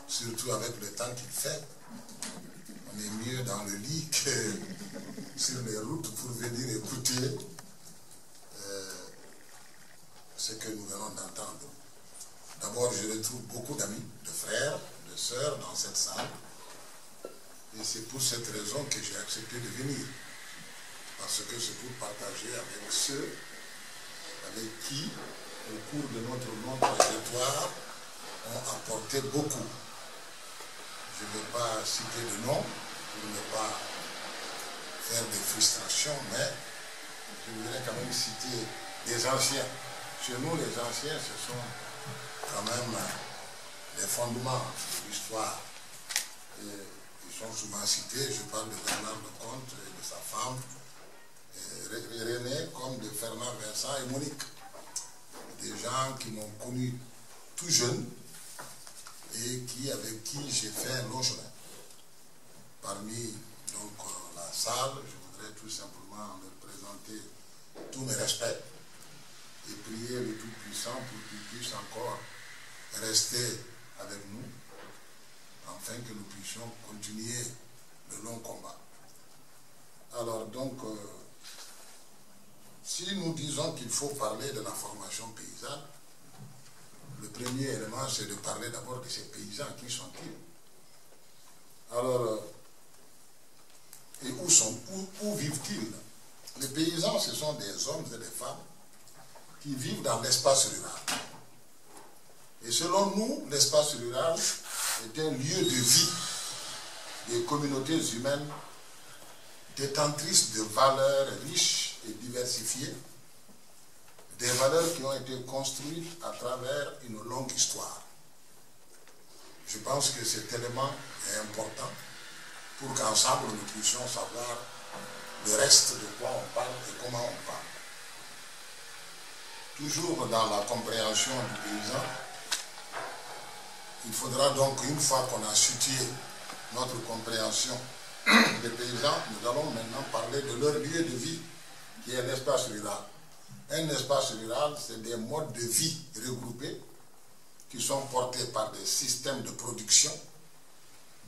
Surtout avec le temps qu'il fait, on est mieux dans le lit que sur les routes pour venir écouter ce que nous venons d'entendre. D'abord, je retrouve beaucoup d'amis, de frères, de sœurs dans cette salle. Et c'est pour cette raison que j'ai accepté de venir. Parce que c'est pour partager avec ceux avec qui, au cours de notre longue trajectoire, ont apporté beaucoup. Je ne vais pas citer de nom pour ne pas faire des frustrations, mais je voudrais quand même citer des anciens. Chez nous, les anciens, ce sont quand même les fondements de l'histoire. Ils sont souvent cités. Je parle de Bernard Lecomte et de sa femme, et René, comme de Fernand Vincent et Monique. Des gens qui m'ont connu tout jeune et avec qui j'ai fait un long chemin. Parmi donc, la salle, je voudrais tout simplement leur présenter tous mes respects et prier le Tout-Puissant pour qu'il puisse encore rester avec nous, afin que nous puissions continuer le long combat. Alors donc, si nous disons qu'il faut parler de la formation paysanne, le premier élément, c'est de parler d'abord de ces paysans. Qui sont-ils? Alors, et où vivent-ils? Les paysans, ce sont des hommes et des femmes qui vivent dans l'espace rural. Et selon nous, l'espace rural est un lieu de vie des communautés humaines détentrices de valeurs riches et diversifiées, des valeurs qui ont été construites à travers une longue histoire. Je pense que cet élément est important pour qu'ensemble nous puissions savoir le reste de quoi on parle et comment on parle. Toujours dans la compréhension du paysan, il faudra donc, une fois qu'on a situé notre compréhension des paysans, nous allons maintenant parler de leur lieu de vie, qui est l'espace rural. Un espace rural, c'est des modes de vie regroupés qui sont portés par des systèmes de production,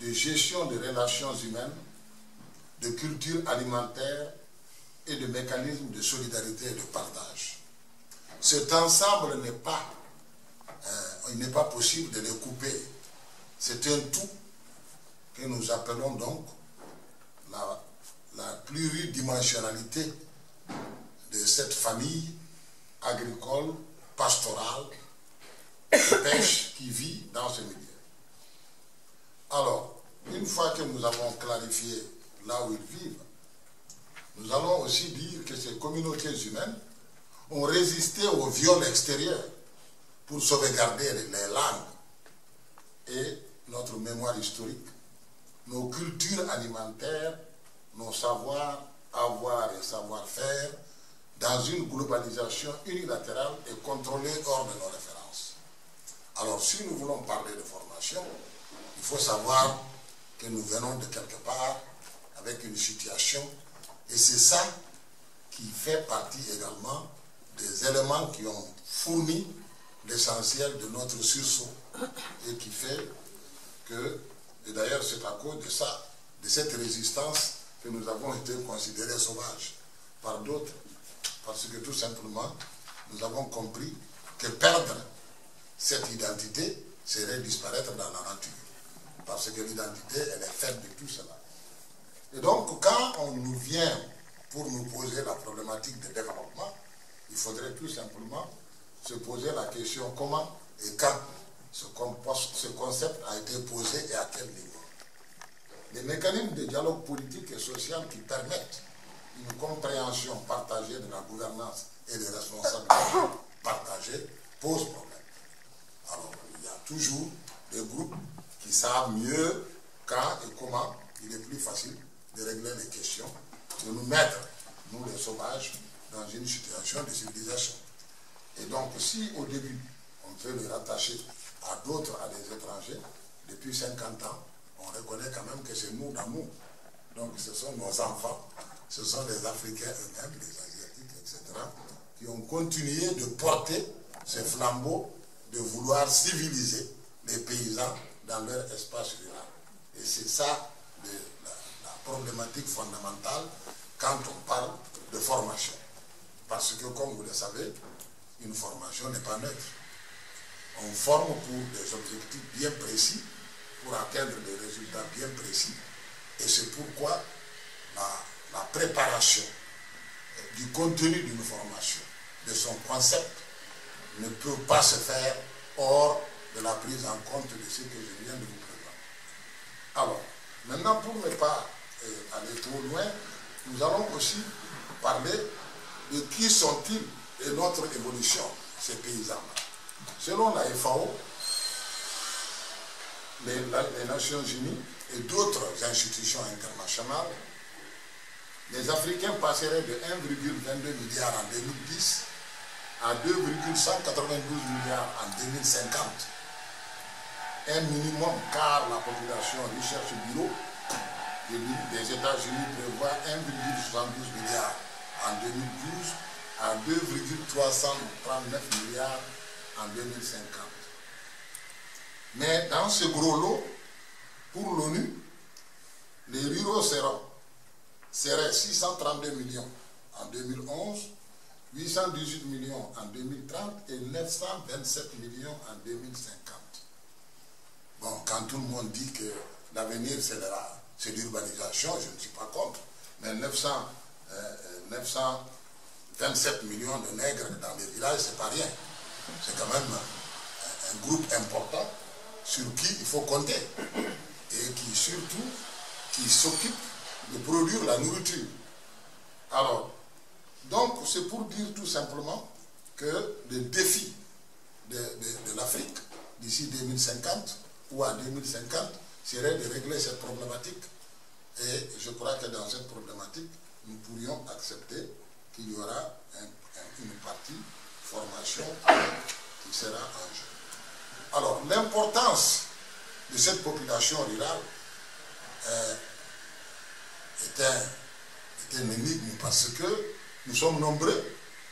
de gestion des relations humaines, de culture alimentaire et de mécanismes de solidarité et de partage. Cet ensemble n'est pas, il n'est pas possible de les couper. C'est un tout que nous appelons donc la pluridimensionnalité de cette famille agricole, pastorale, de pêche qui vit dans ce milieu. Alors, une fois que nous avons clarifié là où ils vivent, nous allons aussi dire que ces communautés humaines ont résisté au viol extérieur pour sauvegarder les langues et notre mémoire historique, nos cultures alimentaires, nos savoirs, avoir et savoir-faire, dans une globalisation unilatérale et contrôlée hors de nos références. Alors, si nous voulons parler de formation, il faut savoir que nous venons de quelque part avec une situation, et c'est ça qui fait partie également des éléments qui ont fourni l'essentiel de notre sursaut, et qui fait que, et d'ailleurs c'est à cause de ça, de cette résistance, que nous avons été considérés sauvages par d'autres. Parce que tout simplement, nous avons compris que perdre cette identité serait disparaître dans la nature. Parce que l'identité, elle est faite de tout cela. Et donc, quand on nous vient pour nous poser la problématique de développement, il faudrait tout simplement se poser la question comment et quand ce concept a été posé et à quel niveau. Les mécanismes de dialogue politique et social qui permettent une compréhension partagée de la gouvernance et des responsabilités partagées pose problème. Alors, il y a toujours des groupes qui savent mieux quand et comment il est plus facile de régler les questions, de nous mettre nous les sauvages, dans une situation de civilisation. Et donc, si au début, on veut les rattacher à d'autres, à des étrangers, depuis 50 ans, on reconnaît quand même que c'est nous d'amour. Donc, ce sont nos enfants, ce sont les Africains eux-mêmes, les Asiatiques, etc., qui ont continué de porter ce flambeau de vouloir civiliser les paysans dans leur espace rural. Et c'est ça la problématique fondamentale quand on parle de formation. Parce que, comme vous le savez, une formation n'est pas neutre. On forme pour des objectifs bien précis, pour atteindre des résultats bien précis. Et c'est pourquoi la préparation du contenu d'une formation, de son concept, ne peut pas se faire hors de la prise en compte de ce que je viens de vous présenter. Alors, maintenant, pour ne pas aller trop loin, nous allons aussi parler de qui sont-ils et notre évolution, ces paysans-là. Selon la FAO, les Nations Unies et d'autres institutions internationales, les Africains passeraient de 1,22 milliard en 2010 à 2,192 milliards en 2050. Un minimum, car la population Research Bureau des États-Unis prévoit 1,72 milliard en 2012 à 2,339 milliards en 2050. Mais dans ce gros lot, pour l'ONU, les ruraux seraient 632 millions en 2011, 818 millions en 2030 et 927 millions en 2050. Bon, quand tout le monde dit que l'avenir c'est l'urbanisation, je ne suis pas contre, mais 927 millions de nègres dans les villages, c'est pas rien. C'est quand même un groupe important sur qui il faut compter et qui surtout s'occupe de produire la nourriture. Alors, donc c'est pour dire tout simplement que le défi de l'Afrique d'ici 2050 ou à 2050 serait de régler cette problématique. Et je crois que dans cette problématique, nous pourrions accepter qu'il y aura une partie formation qui sera en jeu. Alors, l'importance de cette population rurale est un énigme parce que nous sommes nombreux,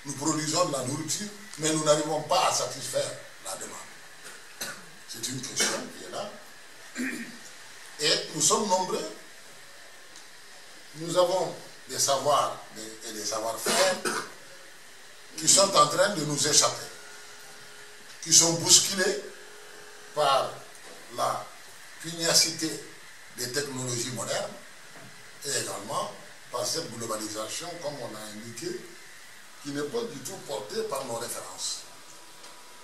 nous produisons de la nourriture, mais nous n'arrivons pas à satisfaire la demande. C'est une question qui est là. Et nous sommes nombreux, nous avons des savoirs et des savoir-faire qui sont en train de nous échapper, qui sont bousculés par la pugnacité des technologies modernes et également par cette globalisation, comme on a indiqué, qui n'est pas du tout portée par nos références.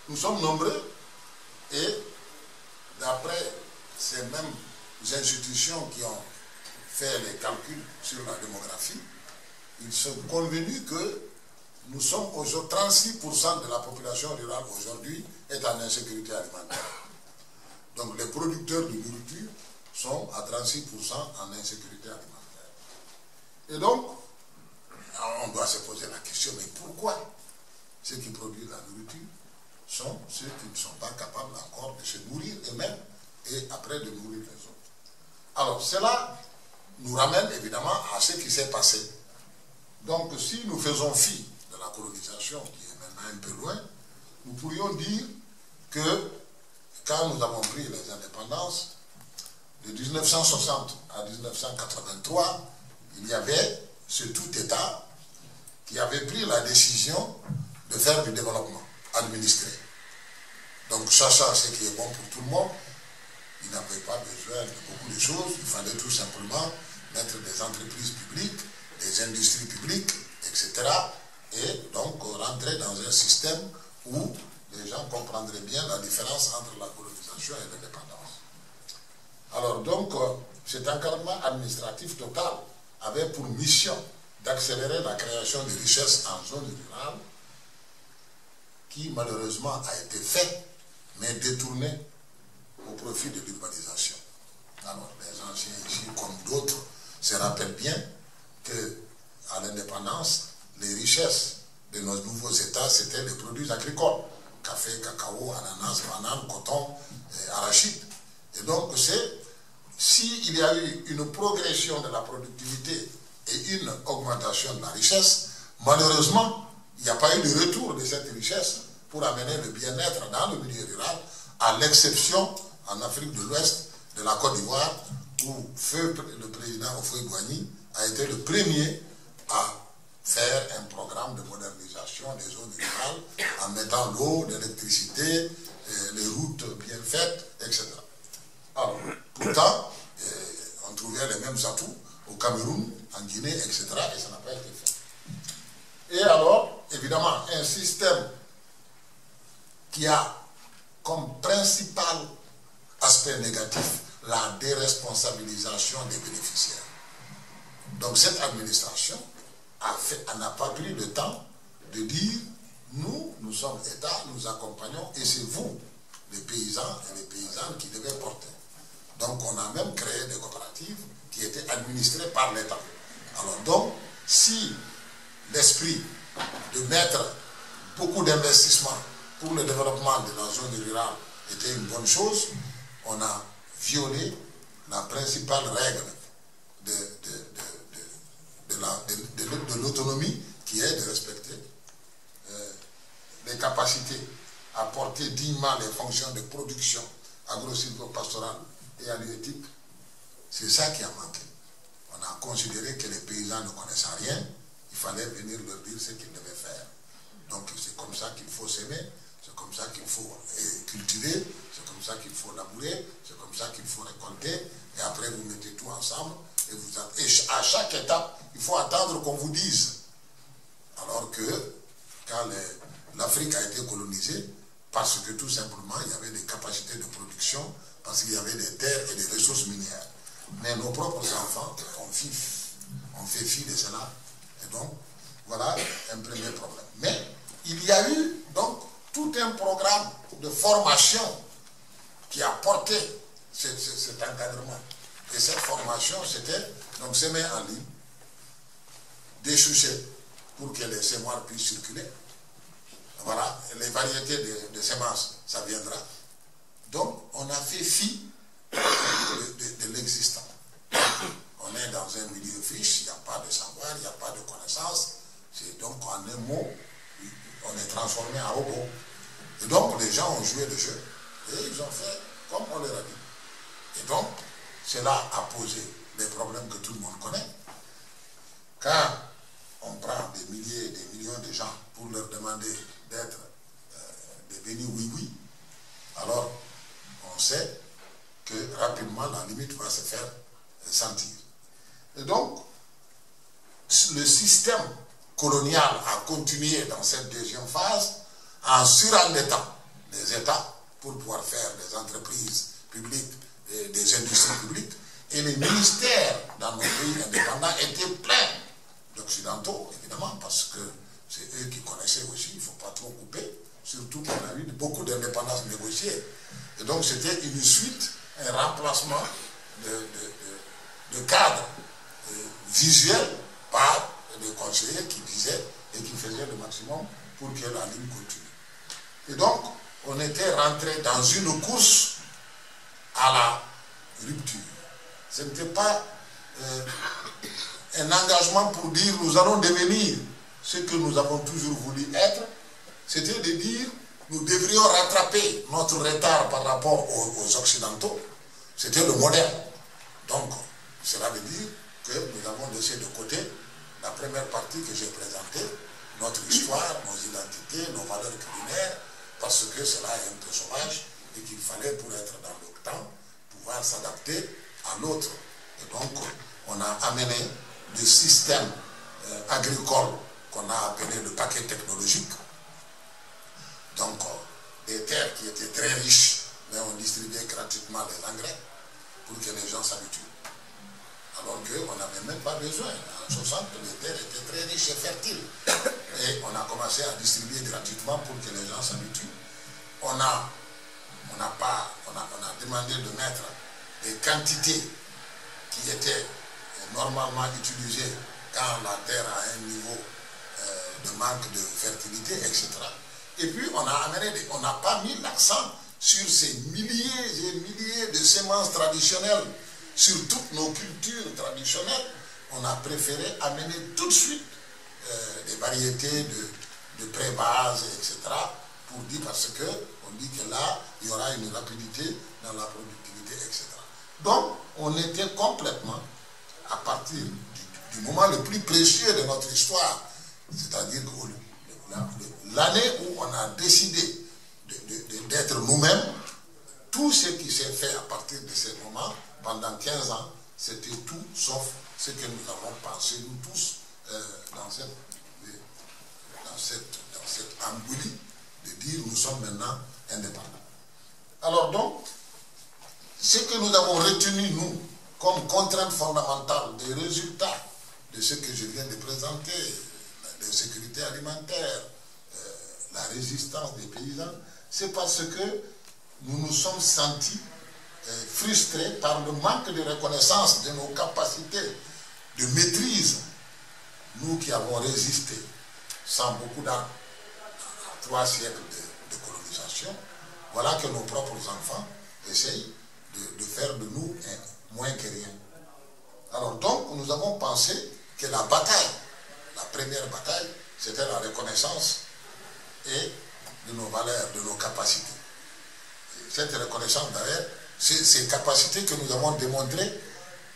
Nous sommes nombreux et d'après ces mêmes institutions qui ont fait les calculs sur la démographie, ils sont convenus que nous sommes aujourd'hui 36% de la population rurale aujourd'hui est en insécurité alimentaire. Donc les producteurs de nourriture sont à 36% en insécurité alimentaire. Et donc, on doit se poser la question, mais pourquoi ceux qui produisent la nourriture sont ceux qui ne sont pas capables encore de se nourrir eux-mêmes et après de nourrir les autres? Alors cela nous ramène évidemment à ce qui s'est passé. Donc si nous faisons fi de la colonisation qui est maintenant un peu loin, nous pourrions dire que quand nous avons pris les indépendances, de 1960 à 1983, il y avait ce tout-État qui avait pris la décision de faire du développement administré. Donc sachant ce qui est bon pour tout le monde, il n'avait pas besoin de beaucoup de choses, il fallait tout simplement mettre des entreprises publiques, des industries publiques, etc. Et donc rentrer dans un système où les gens comprendraient bien la différence entre la colonisation et l'indépendance. Alors donc, cet encadrement administratif total avait pour mission d'accélérer la création de richesses en zone rurale qui malheureusement a été fait, mais détourné au profit de l'urbanisation. Alors les anciens ici, comme d'autres, se rappellent bien que à l'indépendance, les richesses de nos nouveaux États, c'était les produits agricoles. Café, cacao, ananas, banane, coton, arachide. Et donc, s'il y a eu une progression de la productivité et une augmentation de la richesse, malheureusement, il n'y a pas eu de retour de cette richesse pour amener le bien-être dans le milieu rural, à l'exception en Afrique de l'Ouest, de la Côte d'Ivoire, où le président Houphouët-Boigny a été le premier à faire un programme de modernisation des zones rurales en mettant l'eau, l'électricité, les routes bien faites, etc. Alors, pourtant, on trouvait les mêmes atouts au Cameroun, en Guinée, etc. et ça n'a pas été fait. Et alors, évidemment, un système qui a comme principal aspect négatif la déresponsabilisation des bénéficiaires. Donc cette administration n'a pas pris le temps de dire nous sommes État, nous accompagnons et c'est vous, les paysans et les paysannes qui devez porter. Donc on a même créé des coopératives qui étaient administrées par l'État. Alors donc, si l'esprit de mettre beaucoup d'investissements pour le développement de la zone rurale était une bonne chose, on a violé la principale règle de l'autonomie qui est de respecter les capacités à porter dignement les fonctions de production agro-silvopastorale et halieutique. C'est ça qui a manqué. On a considéré que les paysans ne connaissaient rien, il fallait venir leur dire ce qu'ils devaient faire. Donc c'est comme ça qu'il faut s'aimer, c'est comme ça qu'il faut cultiver, c'est comme ça qu'il faut labourer, c'est comme ça qu'il faut récolter, et après vous mettez tout ensemble, et à chaque étape, il faut attendre qu'on vous dise. Alors que, quand l'Afrique a été colonisée, parce que tout simplement, il y avait des capacités de production, parce qu'il y avait des terres et des ressources minières. Mais nos propres enfants, on fait fi de cela, et donc, voilà un premier problème. Mais, il y a eu, donc, tout un programme de formation qui a porté cet encadrement. Et cette formation, c'était donc semer en ligne, déchoucher pour que les semoirs puissent circuler. Voilà, les variétés de semences, ça viendra. Donc, on a fait fi de l'existant. On est dans un milieu friche, il n'y a pas de savoir, il n'y a pas de connaissance. Donc, en un mot, on est transformé en robot. Et donc, les gens ont joué le jeu. Et ils ont fait comme on leur a dit. Et donc, cela a posé les problèmes que tout le monde connaît. Quand on prend des milliers et des millions de gens pour leur demander d'être des bénis oui-oui, alors on sait que rapidement la limite va se faire sentir. Et donc, le système colonial a continué dans cette deuxième phase en surendettant les États pour pouvoir faire des entreprises publiques, des industries publiques, et les ministères dans nos pays indépendants étaient pleins d'occidentaux, évidemment, parce que c'est eux qui connaissaient aussi, il ne faut pas trop couper, surtout qu'on a eu beaucoup d'indépendance négociée. Et donc c'était une suite, un remplacement de cadres visuels par des conseillers qui disaient et qui faisaient le maximum pour que la ligne continue. Et donc, on était rentré dans une course à la rupture. Ce n'était pas un engagement pour dire nous allons devenir ce que nous avons toujours voulu être. C'était de dire nous devrions rattraper notre retard par rapport aux Occidentaux. C'était le modèle. Donc, cela veut dire que nous avons laissé de côté la première partie que j'ai présentée, notre histoire, nos identités, nos valeurs culinaires, parce que cela est un peu sauvage et qu'il fallait, pour être dans le temps, pouvoir s'adapter à l'autre. Et donc, on a amené le système agricole qu'on a appelé le paquet technologique. Donc, des terres qui étaient très riches, mais on distribuait gratuitement les engrais pour que les gens s'habituent. Alors qu'on n'avait même pas besoin. En 60, les terres étaient très riches et fertiles. Et on a commencé à distribuer gratuitement pour que les gens s'habituent. On a demandé de mettre des quantités qui étaient normalement utilisées quand la terre a un niveau de manque de fertilité, etc. Et puis on n'a pas mis l'accent sur ces milliers et milliers de semences traditionnelles, sur toutes nos cultures traditionnelles. On a préféré amener tout de suite des variétés de pré-base, etc. pour dire, parce qu'on dit que là, il y aura une rapidité dans la productivité, etc. Donc, on était complètement, à partir du moment le plus précieux de notre histoire, c'est-à-dire l'année où on a décidé d'être nous-mêmes, tout ce qui s'est fait à partir de ce moment, pendant 15 ans, c'était tout sauf ce que nous avons pensé, nous tous, dans cette emboulie de dire nous sommes maintenant indépendants. Alors donc, ce que nous avons retenu, nous, comme contrainte fondamentale des résultats de ce que je viens de présenter, la sécurité alimentaire, la résistance des paysans, c'est parce que nous nous sommes sentis frustrés par le manque de reconnaissance de nos capacités de maîtrise, nous qui avons résisté sans beaucoup d'armes, 3 siècles de colonisation. Voilà que nos propres enfants essayent de faire de nous moins que rien. Alors donc, nous avons pensé que la bataille, la première bataille, c'était la reconnaissance et de nos valeurs, de nos capacités. Et cette reconnaissance d'ailleurs, c'est ces capacités que nous avons démontrées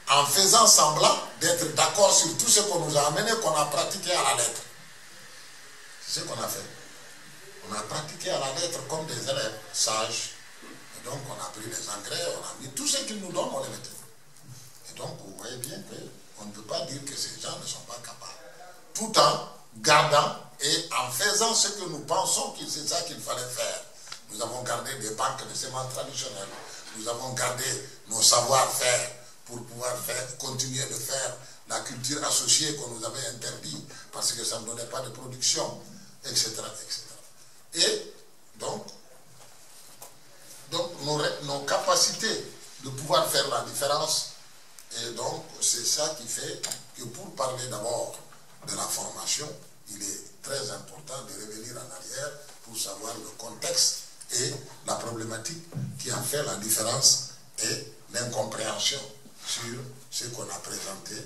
en faisant semblant d'être d'accord sur tout ce qu'on nous a amené, qu'on a pratiqué à la lettre. C'est ce qu'on a fait. On a pratiqué à la lettre comme des élèves sages. Et donc on a pris les engrais, on a mis tout ce qu'ils nous donnent, on les mettait. Et donc vous voyez bien qu'on ne peut pas dire que ces gens ne sont pas capables. Tout en gardant et en faisant ce que nous pensons que c'est ça qu'il fallait faire. Nous avons gardé des banques de semences traditionnelles. Nous avons gardé nos savoir-faire pour pouvoir continuer de faire la culture associée qu'on nous avait interdit parce que ça ne donnait pas de production, etc. etc. Et donc nos capacités de pouvoir faire la différence, et donc c'est ça qui fait que pour parler d'abord de la formation, il est très important de revenir en arrière pour savoir le contexte et la problématique qui a fait la différence et l'incompréhension sur ce qu'on a présenté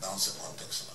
dans ce contexte-là.